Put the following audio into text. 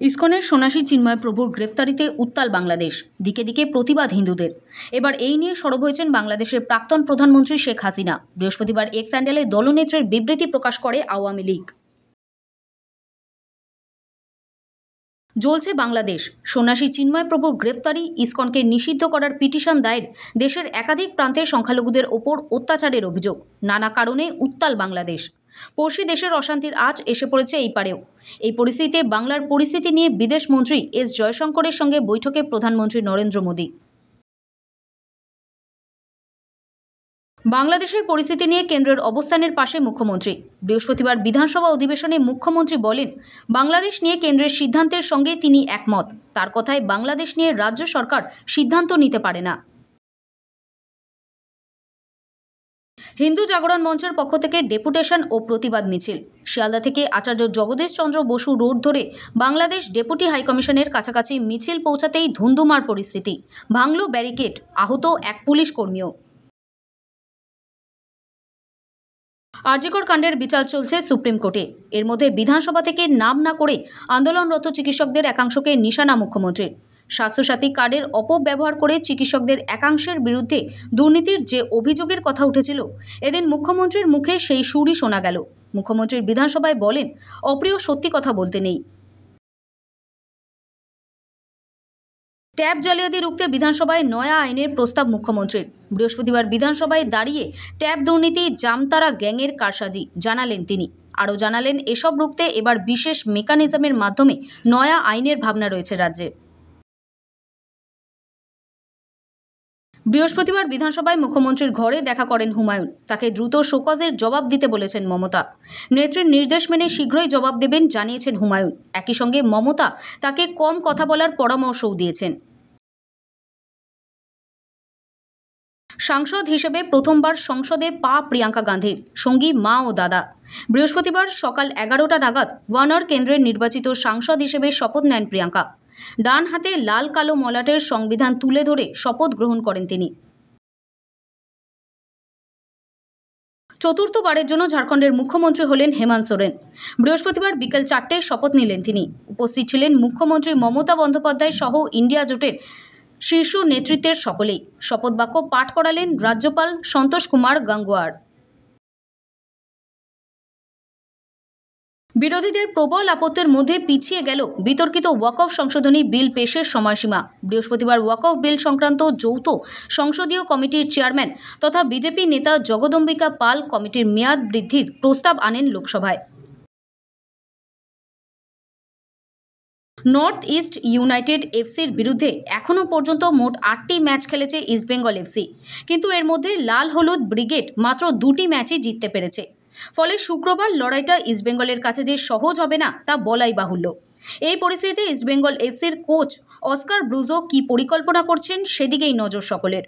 ইসকনের সন্ন্যাসী চিন্ময় প্রভুর গ্রেফতারিতে উত্তাল বাংলাদেশ, দিকে দিকে প্রতিবাদ হিন্দুদের। এবার এই নিয়ে সরব হয়েছেন বাংলাদেশের প্রাক্তন প্রধানমন্ত্রী শেখ হাসিনা। বৃহস্পতিবার এক্স হ্যান্ডেলে দলনেত্রীর বিবৃতি প্রকাশ করে আওয়ামী লীগ। জ্বলছে বাংলাদেশ, সন্ন্যাসী চিন্ময় প্রভুর গ্রেফতারি, ইসকনকে নিষিদ্ধ করার পিটিশন দায়ের, দেশের একাধিক প্রান্তে সংখ্যালঘুদের ওপর অত্যাচারের অভিযোগ, নানা কারণে উত্তাল বাংলাদেশ। পড়শি দেশের অশান্তির আঁচ এসে পড়েছে এই পারেও। এই পরিস্থিতিতে বাংলার পরিস্থিতি নিয়ে বিদেশ মন্ত্রী এস জয়শঙ্করের সঙ্গে বৈঠকে প্রধানমন্ত্রী নরেন্দ্র মোদী। বাংলাদেশের পরিস্থিতি নিয়ে কেন্দ্রের অবস্থানের পাশে মুখ্যমন্ত্রী। বৃহস্পতিবার বিধানসভা অধিবেশনে মুখ্যমন্ত্রী বলেন, বাংলাদেশ নিয়ে কেন্দ্রের সিদ্ধান্তের সঙ্গে তিনি একমত। তার কথায় বাংলাদেশ নিয়ে রাজ্য সরকার সিদ্ধান্ত নিতে পারে না। হিন্দু জাগরণ মঞ্চের পক্ষ থেকে ডেপুটেশন ও প্রতিবাদ মিছিল শিয়ালদা থেকে আচার্য জগদীশ চন্দ্র বসু রোড ধরে বাংলাদেশ ডেপুটি হাইকমিশনের কাছাকাছি মিছিল পৌঁছাতেই ধুন্ধুমার পরিস্থিতি, ভাঙল ব্যারিকেড, আহত এক পুলিশ কর্মীও। আরজিকর কাণ্ডের বিচার চলছে সুপ্রিম কোর্টে। এর মধ্যে বিধানসভা থেকে নাম না করে আন্দোলনরত চিকিৎসকদের একাংশকে নিশানা মুখ্যমন্ত্রীর। স্বাস্থ্যসাথী কার্ডের অপব্যবহার করে চিকিৎসকদের একাংশের বিরুদ্ধে দুর্নীতির যে অভিযোগের কথা উঠেছিল, এদিন মুখ্যমন্ত্রীর মুখে সেই সুরই শোনা গেল। মুখ্যমন্ত্রীর বিধানসভায় বলেন, অপ্রিয় সত্যি কথা বলতে নেই। ট্যাব জালিয়াতি রুখতে বিধানসভায় নয়া আইনের প্রস্তাব মুখ্যমন্ত্রীর। বৃহস্পতিবার বিধানসভায় দাঁড়িয়ে ট্যাব দুর্নীতি জামতারা গ্যাংয়ের কারসাজি জানালেন তিনি। আরও জানালেন, এসব রুখতে এবার বিশেষ মেকানিজমের মাধ্যমে নয়া আইনের ভাবনা রয়েছে রাজ্যে। বৃহস্পতিবার বিধানসভায় মুখ্যমন্ত্রীর ঘরে দেখা করেন হুমায়ুন। তাকে দ্রুত শোকজের জবাব দিতে বলেছেন মমতা। নেত্রীর নির্দেশ মেনে শীঘ্রই জবাব দেবেন জানিয়েছেন হুমায়ুন। একই সঙ্গে মমতা তাকে কম কথা বলার পরামর্শও দিয়েছেন। সাংসদ হিসেবে প্রথমবার সংসদে পা প্রিয়াঙ্কা গান্ধীর, সঙ্গী মা ও দাদা। বৃহস্পতিবার সকাল 11টা নাগাদ ওয়ানার কেন্দ্রের নির্বাচিত সাংসদ হিসেবে শপথ নেন প্রিয়াঙ্কা। ডান হাতে লাল কালো মলাটের সংবিধান তুলে ধরে শপথ গ্রহণ করেন তিনি। চতুর্থবারের জন্য ঝাড়খণ্ডের মুখ্যমন্ত্রী হলেন হেমন্ত সোরেন। বৃহস্পতিবার বিকেল 4টায় শপথ নিলেন তিনি। উপস্থিত ছিলেন মুখ্যমন্ত্রী মমতা বন্দ্যোপাধ্যায় সহ ইন্ডিয়া জোটের শীর্ষ নেতৃত্বের সকলেই। শপথ বাক্য পাঠ করালেন রাজ্যপাল সন্তোষ কুমার গাঙ্গুয়ার। বিরোধীদের প্রবল আপত্তির মধ্যে পিছিয়ে গেল বিতর্কিত ওয়াকফ সংশোধনী বিল পেশের সময়সীমা। বৃহস্পতিবার ওয়াকফ বিল সংক্রান্ত যৌথ সংসদীয় কমিটির চেয়ারম্যান তথা বিজেপি নেতা জগদম্বিকা পাল কমিটির মেয়াদ বৃদ্ধির প্রস্তাব আনেন লোকসভায়। নর্থ ইস্ট ইউনাইটেড এফসির বিরুদ্ধে এখনও পর্যন্ত মোট 8টি ম্যাচ খেলেছে ইস্টবেঙ্গল এফসি, কিন্তু এর মধ্যে লাল হলুদ ব্রিগেড মাত্র 2টি ম্যাচই জিততে পেরেছে। ফলে শুক্রবার লড়াইটা ইস্টবেঙ্গলের কাছে যে সহজ হবে না তা বলাই বাহুল্য। এই পরিস্থিতিতে ইস্টবেঙ্গল এফসির কোচ অস্কার ব্রুজো কী পরিকল্পনা করছেন সেদিকেই নজর সকলের।